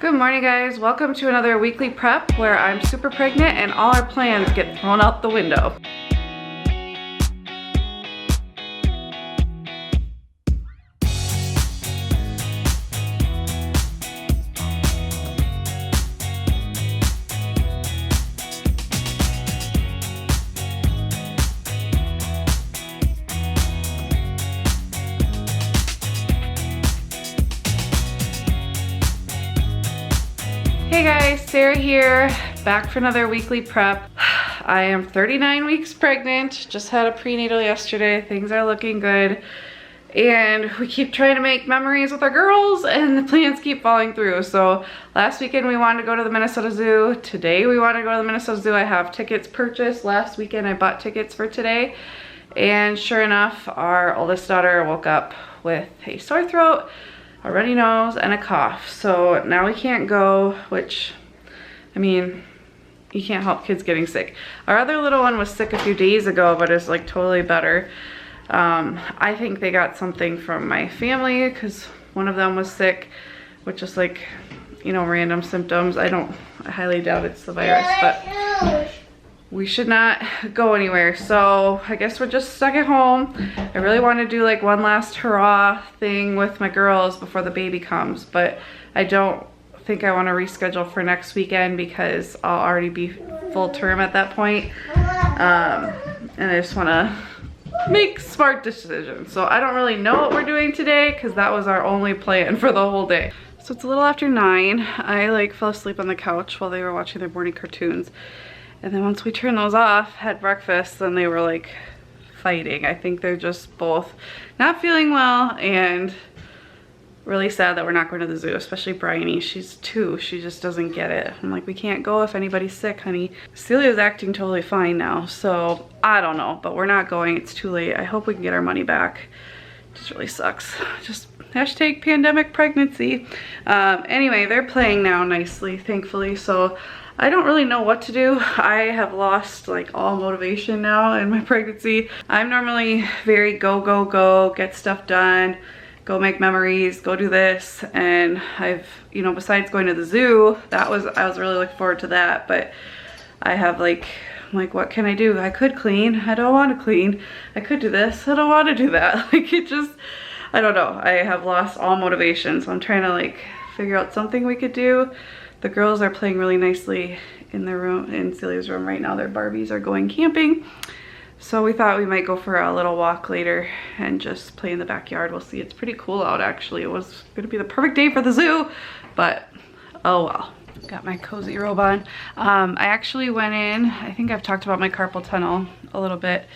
Good morning, guys. Welcome to another weekly prep where I'm super pregnant and all our plans get thrown out the window. Hey guys, Sarah here, back for another weekly prep. I am 39 weeks pregnant, just had a prenatal yesterday, things are looking good. And we keep trying to make memories with our girls and the plans keep falling through. So last weekend we wanted to go to the Minnesota Zoo. Today we want to go to the Minnesota Zoo. I have tickets purchased. Last weekend I bought tickets for today. And sure enough, our oldest daughter woke up with a sore throat, a runny nose, and a cough. So now we can't go, which, I mean, you can't help kids getting sick. Our other little one was sick a few days ago, but is like totally better. I think they got something from my family because one of them was sick, which is like, you know, random symptoms. I highly doubt it's the virus, but we should not go anywhere. So I guess we're just stuck at home. I really want to do like one last hurrah thing with my girls before the baby comes, but I don't think I want to reschedule for next weekend because I'll already be full term at that point. And I just want to make smart decisions. So I don't really know what we're doing today because that was our only plan for the whole day. So it's a little after 9. I like fell asleep on the couch while they were watching their morning cartoons. And then once we turned those off, had breakfast, then they were like fighting. I think they're just both not feeling well and really sad that we're not going to the zoo, especially Bryony. She's 2, she just doesn't get it. I'm like, we can't go if anybody's sick, honey. Celia's acting totally fine now, so I don't know, but we're not going, it's too late. I hope we can get our money back. It just really sucks. Just hashtag pandemic pregnancy. Anyway, they're playing now nicely, thankfully, so I don't really know what to do. I have lost like all motivation now in my pregnancy. I'm normally very go, go, go, get stuff done, go make memories, go do this. And I've, you know, besides going to the zoo, I was really looking forward to that. But I have like, I'm like, what can I do? I could clean, I don't want to clean. I could do this, I don't want to do that. Like it just, I don't know. I have lost all motivation. So I'm trying to like figure out something we could do. The girls are playing really nicely in their room, in Celia's room right now. Their Barbies are going camping. So we thought we might go for a little walk later and just play in the backyard. We'll see. It's pretty cool out actually. It was gonna be the perfect day for the zoo, but oh well. Got my cozy robe on. I actually went in, I think I've talked about my carpal tunnel a little bit.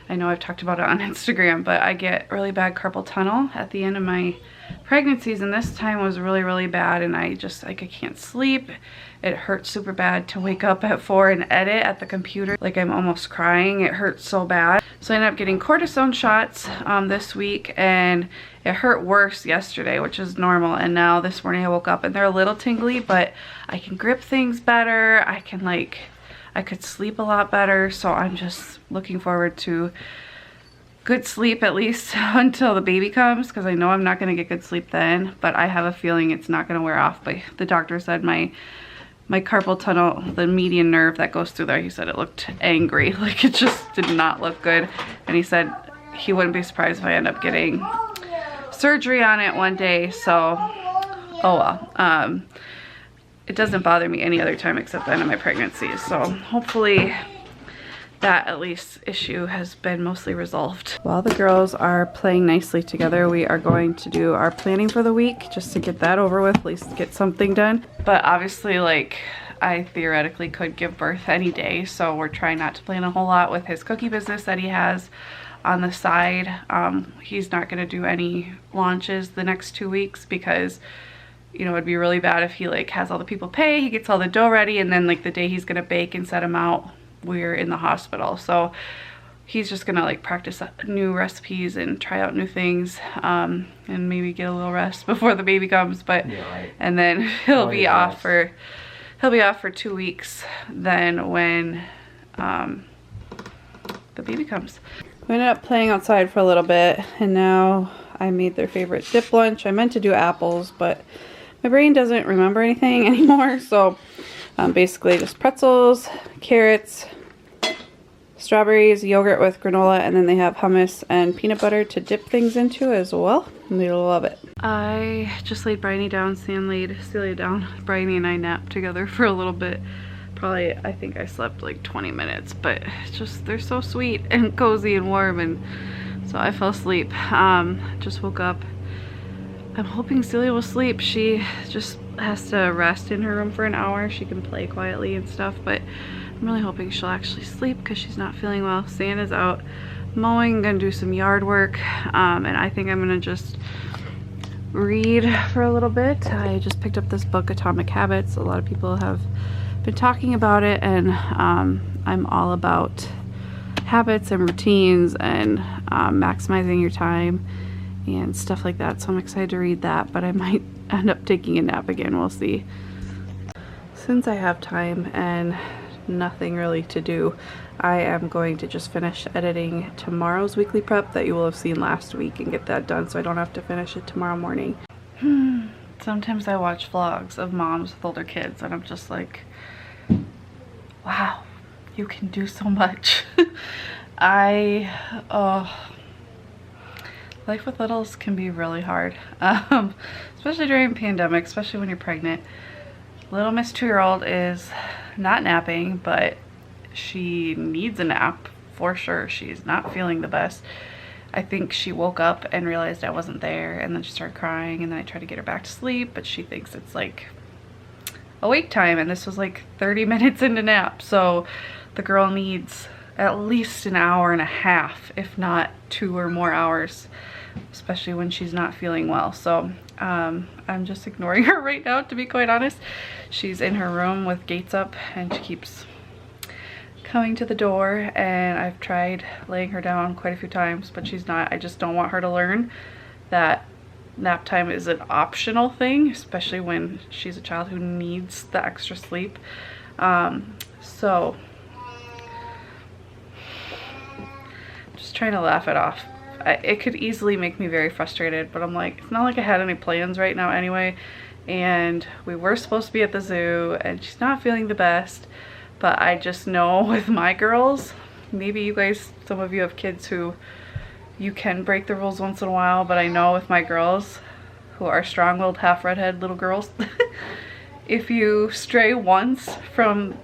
I know I've talked about it on Instagram, but I get really bad carpal tunnel at the end of my pregnancies, and this time was really, really bad, and I just, like, I can't sleep. It hurts super bad to wake up at 4 and edit at the computer. Like, I'm almost crying. It hurts so bad. So I ended up getting cortisone shots this week, and it hurt worse yesterday, which is normal, and now this morning I woke up and they're a little tingly, but I can grip things better. I can, like, I could sleep a lot better, so I'm just looking forward to good sleep at least until the baby comes, because I know I'm not going to get good sleep then, but I have a feeling it's not going to wear off. But the doctor said my carpal tunnel, the median nerve that goes through there, he said it looked angry, like it just did not look good, and he said he wouldn't be surprised if I end up getting surgery on it one day. So oh well. It doesn't bother me any other time except the end of my pregnancy. So hopefully that at least issue has been mostly resolved. While the girls are playing nicely together, we are going to do our planning for the week just to get that over with, at least get something done. But obviously, like, I theoretically could give birth any day, so we're trying not to plan a whole lot with his cookie business that he has on the side. He's not going to do any launches the next 2 weeks because, you know, it'd be really bad if he like has all the people pay, he gets all the dough ready, and then like the day he's gonna bake and set them out, we're in the hospital. So he's just gonna like practice new recipes and try out new things, and maybe get a little rest before the baby comes. But yeah, right. And then he'll be off for 2 weeks then when the baby comes. We ended up playing outside for a little bit, and now I made their favorite dip lunch. I meant to do apples, but my brain doesn't remember anything anymore. So basically just pretzels, carrots, strawberries, yogurt with granola, and then they have hummus and peanut butter to dip things into as well. And they'll love it. I just laid Bryony down, Sam laid Celia down. Bryony and I napped together for a little bit. Probably, I think I slept like 20 minutes, but it's just, they're so sweet and cozy and warm, and so I fell asleep. Just woke up. I'm hoping Celia will sleep. She just has to rest in her room for an hour. She can play quietly and stuff, but I'm really hoping she'll actually sleep because she's not feeling well. Santa's out mowing, gonna do some yard work, and I think I'm gonna just read for a little bit. I just picked up this book, Atomic Habits. A lot of people have been talking about it, and I'm all about habits and routines and maximizing your time and stuff like that, so I'm excited to read that, but I might end up taking a nap again. We'll see. Since I have time and nothing really to do, I am going to just finish editing tomorrow's weekly prep that you will have seen last week and get that done so I don't have to finish it tomorrow morning. Sometimes I watch vlogs of moms with older kids and I'm just like, wow, you can do so much. Life with littles can be really hard, especially during pandemic, especially when you're pregnant. Little Miss 2-year-old is not napping, but she needs a nap for sure. She's not feeling the best. I think she woke up and realized I wasn't there, and then she started crying, and then I tried to get her back to sleep, but she thinks it's like awake time, and this was like 30 minutes into nap. So the girl needs at least an hour and a half, if not 2 or more hours, especially when she's not feeling well. So I'm just ignoring her right now, to be quite honest. She's in her room with gates up and she keeps coming to the door, and I've tried laying her down quite a few times, but she's not. I just don't want her to learn that nap time is an optional thing, especially when she's a child who needs the extra sleep. So just trying to laugh it off. It could easily make me very frustrated, but I'm like, it's not like I had any plans right now anyway, and we were supposed to be at the zoo and she's not feeling the best. But I just know with my girls, maybe you guys, some of you have kids who you can break the rules once in a while, but I know with my girls who are strong-willed, half redhead little girls, if you stray once from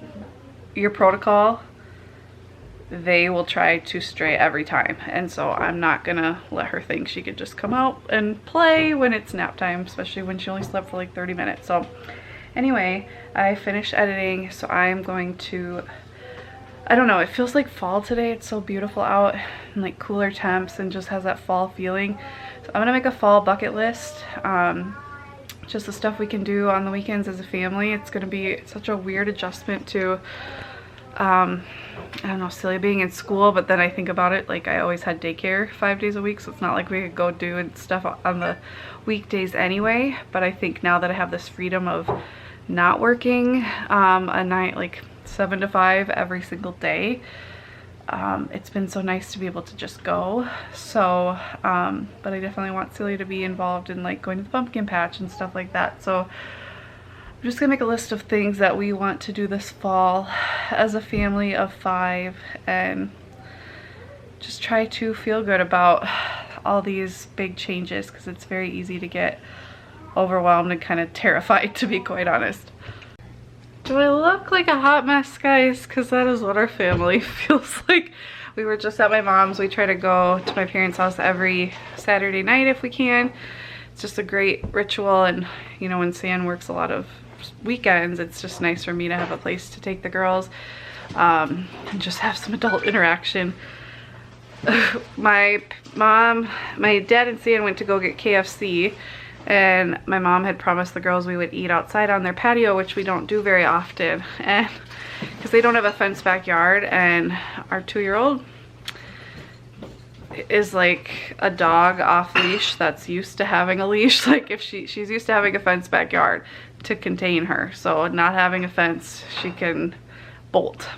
your protocol, they will try to stray every time. And so I'm not gonna let her think she could just come out and play when it's nap time, especially when she only slept for like 30 minutes. So anyway, I finished editing, so I'm going to, I don't know, it feels like fall today. It's so beautiful out and like cooler temps and just has that fall feeling. So I'm gonna make a fall bucket list, just the stuff we can do on the weekends as a family. It's gonna be such a weird adjustment to I don't know, Celia being in school, but then I think about it, like I always had daycare 5 days a week, so it's not like we could go do stuff on the weekdays anyway. But I think now that I have this freedom of not working a night like 7 to 5 every single day, it's been so nice to be able to just go. So but I definitely want Celia to be involved in like going to the pumpkin patch and stuff like that. So I'm just gonna make a list of things that we want to do this fall as a family of 5, and just try to feel good about all these big changes, because it's very easy to get overwhelmed and kind of terrified, to be quite honest. Do I look like a hot mess, guys? Because that is what our family feels like. We were just at my mom's. We try to go to my parents' house every Saturday night if we can. It's just a great ritual, and you know, when San works a lot of weekends, it's just nice for me to have a place to take the girls and just have some adult interaction. My dad and San went to go get KFC, and my mom had promised the girls we would eat outside on their patio, which we don't do very often, and because they don't have a fenced backyard, and our 2-year-old is like a dog off leash that's used to having a leash. Like if she's used to having a fenced backyard to contain her, so not having a fence, she can bolt.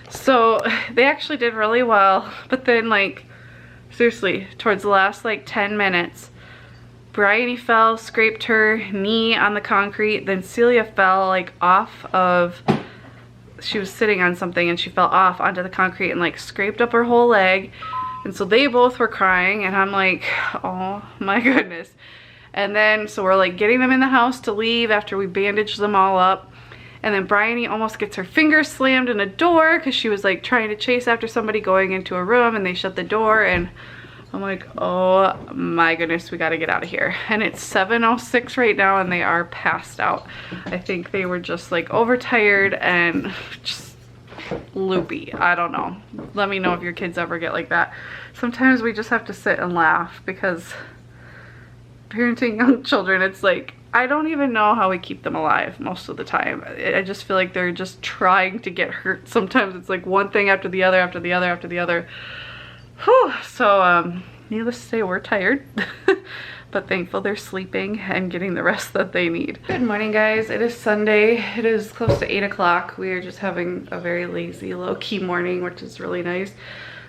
So they actually did really well, but then like seriously towards the last like 10 minutes Bryony fell, scraped her knee on the concrete. Then Celia fell like off of, she was sitting on something and she fell off onto the concrete and like scraped up her whole leg. And so they both were crying and I'm like, oh my goodness. And then, so we're like getting them in the house to leave after we bandaged them all up. And then Bryony almost gets her finger slammed in a door because she was like trying to chase after somebody going into a room and they shut the door. And I'm like, oh my goodness, we gotta get out of here. And it's 7:06 right now and they are passed out. I think they were just like overtired and just loopy. I don't know. Let me know if your kids ever get like that. Sometimes we just have to sit and laugh because parenting young children, it's like, I don't even know how we keep them alive most of the time. I just feel like they're just trying to get hurt. Sometimes it's like one thing after the other, after the other, after the other. Whew. So, needless to say, we're tired, but thankful they're sleeping and getting the rest that they need. Good morning, guys. It is Sunday. It is close to 8 o'clock. We are just having a very lazy, low-key morning, which is really nice.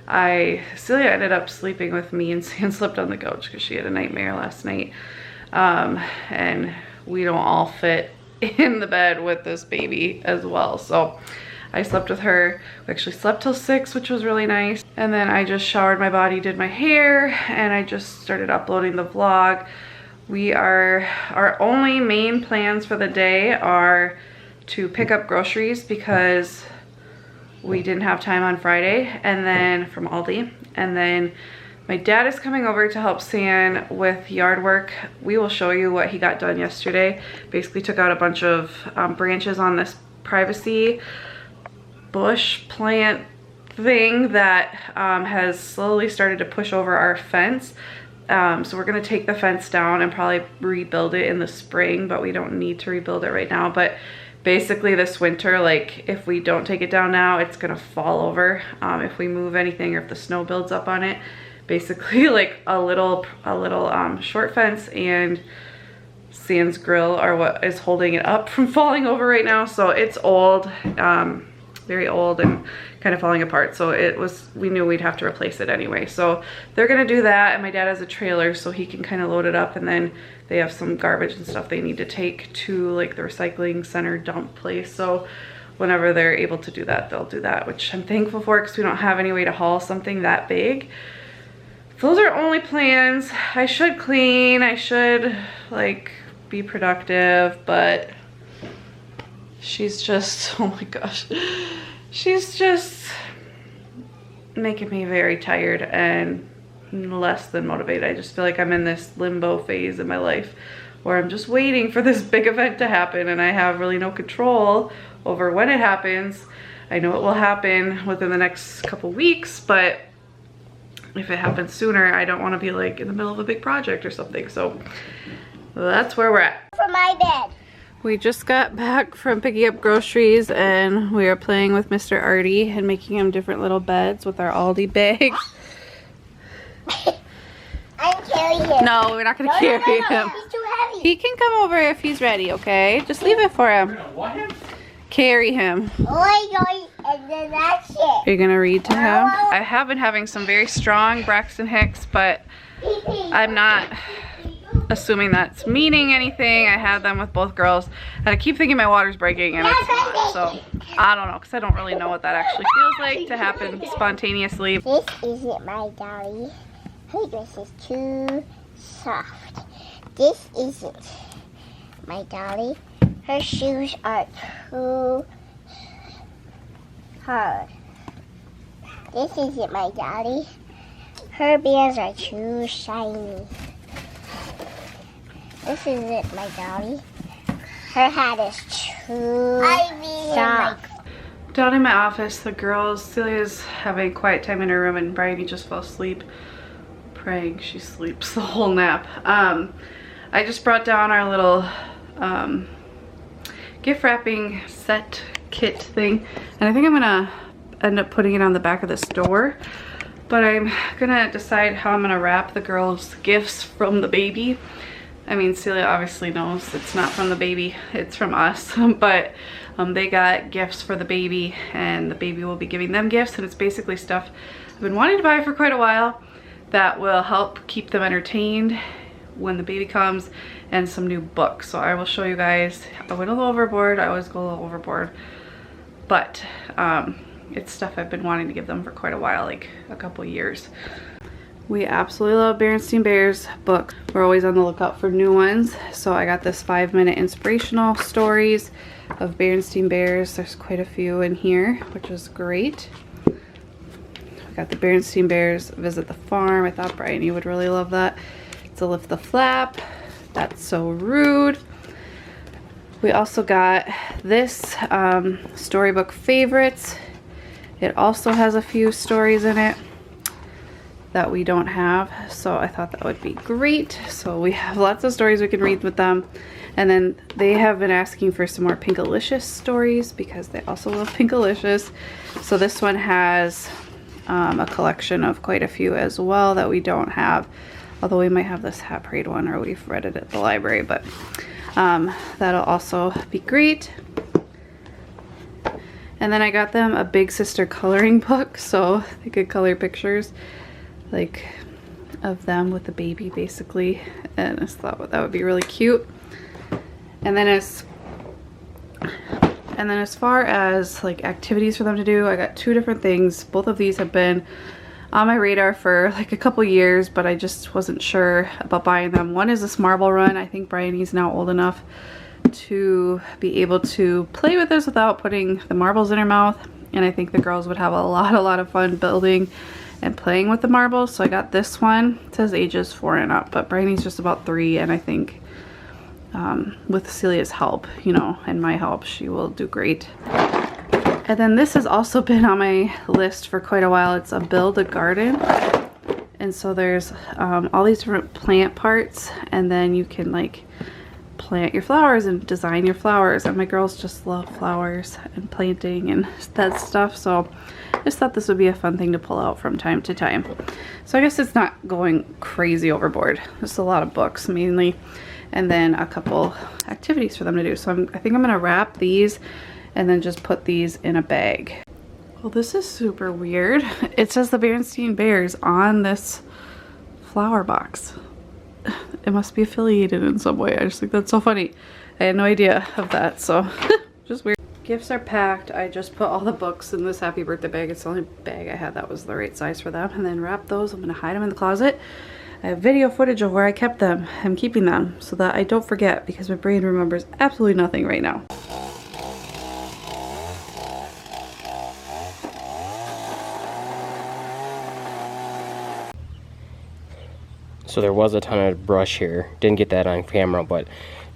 Celia ended up sleeping with me and Sam slept on the couch because she had a nightmare last night. And we don't all fit in the bed with this baby as well. So I slept with her. We actually slept till 6, which was really nice. And then I just showered my body, did my hair, and I just started uploading the vlog. Our only main plans for the day are to pick up groceries because we didn't have time on Friday, and then from Aldi. And then my dad is coming over to help San with yard work. We will show you what he got done yesterday. Basically took out a bunch of branches on this privacy bush plant thing that has slowly started to push over our fence. So we're gonna take the fence down and probably rebuild it in the spring, but we don't need to rebuild it right now. But basically this winter, like if we don't take it down now, it's gonna fall over if we move anything or if the snow builds up on it. Basically like a little short fence and San's grill are what is holding it up from falling over right now. So it's old, very old and kind of falling apart. So we knew we'd have to replace it anyway. So they're gonna do that, and my dad has a trailer so he can kind of load it up, and then they have some garbage and stuff they need to take to like the recycling center dump place. So whenever they're able to do that, they'll do that, which I'm thankful for because we don't have any way to haul something that big. Those are only plans. I should clean, I should like be productive, but she's just, oh my gosh, she's just making me very tired and less than motivated. I just feel like I'm in this limbo phase in my life where I'm just waiting for this big event to happen and I have really no control over when it happens. I know it will happen within the next couple weeks, but if it happens sooner, I don't want to be like in the middle of a big project or something. So that's where we're at. For my bed. We just got back from picking up groceries and we are playing with Mr. Artie and making him different little beds with our Aldi bags. I'm carrying him. No, we're not going to carry him. He's too heavy. He can come over if he's ready, okay? Just leave it for him. Carry him. Oi, and then that's it. Are you going to read to him? I have been having some very strong Braxton Hicks, but I'm not assuming that's meaning anything. I had them with both girls and I keep thinking my water's breaking and it's not. So I don't know, because I don't really know what that actually feels like to happen spontaneously. This isn't my dolly. Her dress is too soft. This isn't my dolly. Her shoes are too hard. This isn't my dolly. Her bands are too shiny. This isn't my dolly. Her hat is too soft. Down in my office, the girls, Celia's having quiet time in her room and Bryony just fell asleep. Praying she sleeps the whole nap. I just brought down our little gift wrapping set kit thing, and I think I'm gonna end up putting it on the back of this door, but I'm gonna decide how I'm gonna wrap the girls' gifts from the baby. I mean, Celia obviously knows it's not from the baby, it's from us, but they got gifts for the baby and the baby will be giving them gifts, and it's basically stuff I've been wanting to buy for quite a while that will help keep them entertained when the baby comes, and some new books. So I will show you guys. I went a little overboard. I always go a little overboard, but it's stuff I've been wanting to give them for quite a while, like a couple years. We absolutely love Berenstain Bears books. We're always on the lookout for new ones. So I got this 5-minute inspirational stories of Berenstain Bears. There's quite a few in here, which is great. We got the Berenstain Bears Visit the Farm. I thought Brian, you would really love that. It's a Lift the Flap. That's So Rude. We also got this Storybook Favorites. It also has a few stories in it that we don't have, so I thought that would be great. So we have lots of stories we can read with them, and then they have been asking for some more Pinkalicious stories because they also love Pinkalicious. So this one has a collection of quite a few as well that we don't have, although we might have this Hat Parade one, or we've read it at the library, but that'll also be great. And then I got them a Big Sister coloring book so they could color pictures like of them with the baby basically, and I thought that would be really cute. And then as far as like activities for them to do, I got 2 different things. Both of these have been on my radar for like a couple years, but I just wasn't sure about buying them. One is this marble run. I think Bryony's now old enough to be able to play with this without putting the marbles in her mouth, and I think the girls would have a lot of fun building and playing with the marbles. So I got this one. It says ages 4 and up, but Bryony's just about 3, and I think with Celia's help, you know, and my help, she will do great. And then this has also been on my list for quite a while. It's a Build a Garden, and so there's all these different plant parts, and then you can like plant your flowers and design your flowers, and my girls just love flowers and planting and that stuff, so I just thought this would be a fun thing to pull out from time to time. So I guess it's not going crazy overboard, just a lot of books mainly, and then a couple activities for them to do. So I think I'm gonna wrap these and then just put these in a bag. Well, this is super weird. It says the Berenstain Bears on this flower box. It must be affiliated in some way. I just think that's so funny. I had no idea of that, so just weird. Gifts are packed. I just put all the books in this happy birthday bag. It's the only bag I had that was the right size for them. And then wrap those. I'm gonna hide them in the closet. I have video footage of where I kept them. I'm keeping them so that I don't forget, because my brain remembers absolutely nothing right now. So there was a ton of brush here. Didn't get that on camera, but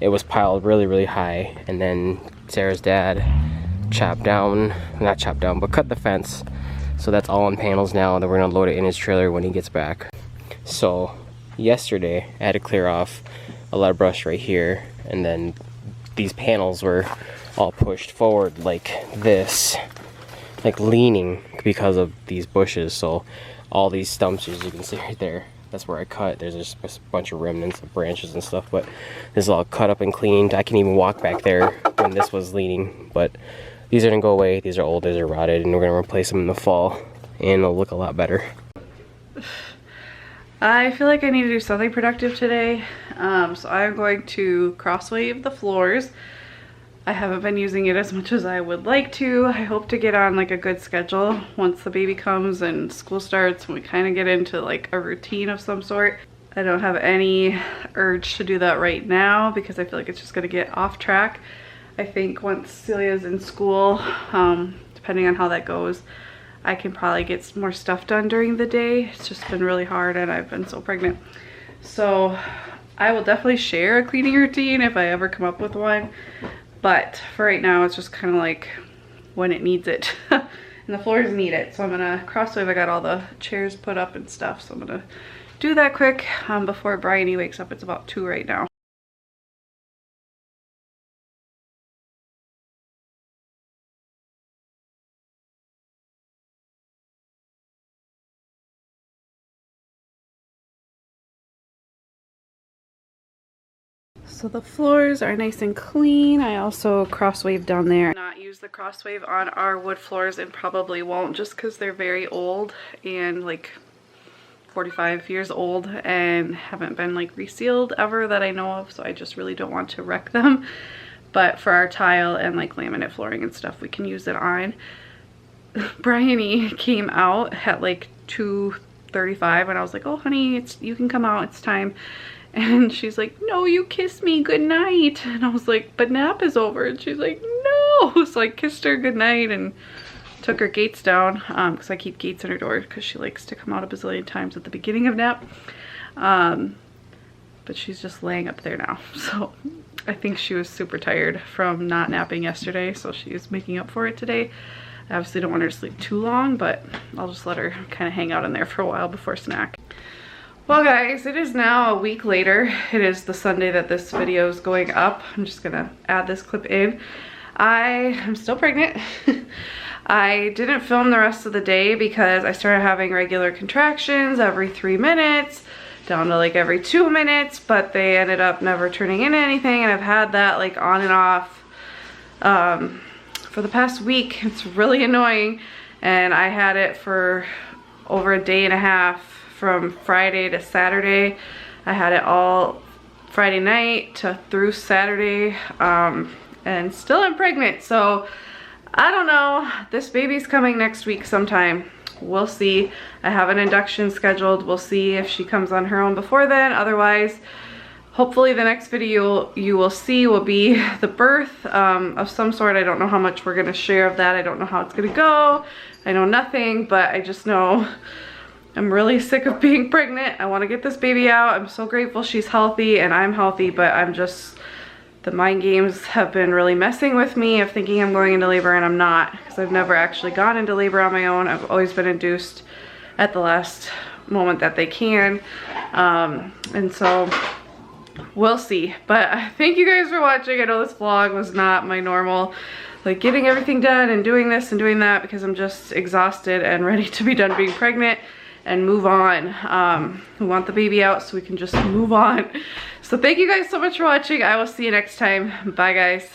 it was piled really high. And then Sarah's dad chopped down, not chopped down, but cut the fence. So that's all on panels now. Then we're gonna load it in his trailer when he gets back. So yesterday I had to clear off a lot of brush right here. And then these panels were all pushed forward like this, like leaning because of these bushes. So all these stumps, as you can see right there, that's where I cut. There's just a bunch of remnants of branches and stuff, but this is all cut up and cleaned. I can even walk back there when this was leaning, but these are gonna go away. These are old, these are rotted, and we're gonna replace them in the fall, and it'll look a lot better. I feel like I need to do something productive today, so I'm going to cross-wave the floors. I haven't been using it as much as I would like to. I hope to get on like a good schedule once the baby comes and school starts, and we kind of get into like a routine of some sort. I don't have any urge to do that right now because I feel like it's just gonna get off track. I think once Celia's in school, depending on how that goes, I can probably get more stuff done during the day. It's just been really hard and I've been so pregnant. So I will definitely share a cleaning routine if I ever come up with one. But for right now, it's just kind of like when it needs it. And the floors need it. So I'm gonna cross-wave. I got all the chairs put up and stuff. So I'm gonna do that quick before Bryony wakes up. It's about 2 right now. So the floors are nice and clean. I also cross-wave down there. Not use the cross-wave on our wood floors and probably won't, just because they're very old and like 45 years old and haven't been like resealed ever that I know of, so I just really don't want to wreck them. But for our tile and like laminate flooring and stuff, we can use it on. Bryony came out at like 2:35 and I was like, oh honey, you can come out, it's time. And she's like, no, you kissed me, good night. And I was like, but nap is over. And she's like, no. So I kissed her good night and took her gates down, because I keep gates in her door because she likes to come out a bazillion times at the beginning of nap. But she's just laying up there now. So I think she was super tired from not napping yesterday, so she's making up for it today. I obviously don't want her to sleep too long, but I'll just let her kind of hang out in there for a while before snack. Well guys, it is now a week later. It is the Sunday that this video is going up. I'm just gonna add this clip in. I am still pregnant. I didn't film the rest of the day because I started having regular contractions every 3 minutes, down to like every 2 minutes, but they ended up never turning into anything, and I've had that like on and off for the past week. It's really annoying, and I had it for over a day and a half from Friday to Saturday. I had it all Friday night through Saturday, and still I'm pregnant, so I don't know. This baby's coming next week sometime. We'll see. I have an induction scheduled. We'll see if she comes on her own before then. Otherwise, hopefully the next video you will see will be the birth of some sort. I don't know how much we're gonna share of that. I don't know how it's gonna go. I know nothing, but I just know I'm really sick of being pregnant. I wanna get this baby out. I'm so grateful she's healthy and I'm healthy, but I'm just, the mind games have been really messing with me of thinking I'm going into labor and I'm not, because I've never actually gone into labor on my own. I've always been induced at the last moment that they can. And so we'll see. But thank you guys for watching. I know this vlog was not my normal, like getting everything done and doing this and doing that, because I'm just exhausted and ready to be done being pregnant and move on. We want the baby out so we can just move on. So thank you guys so much for watching. I will see you next time. Bye guys.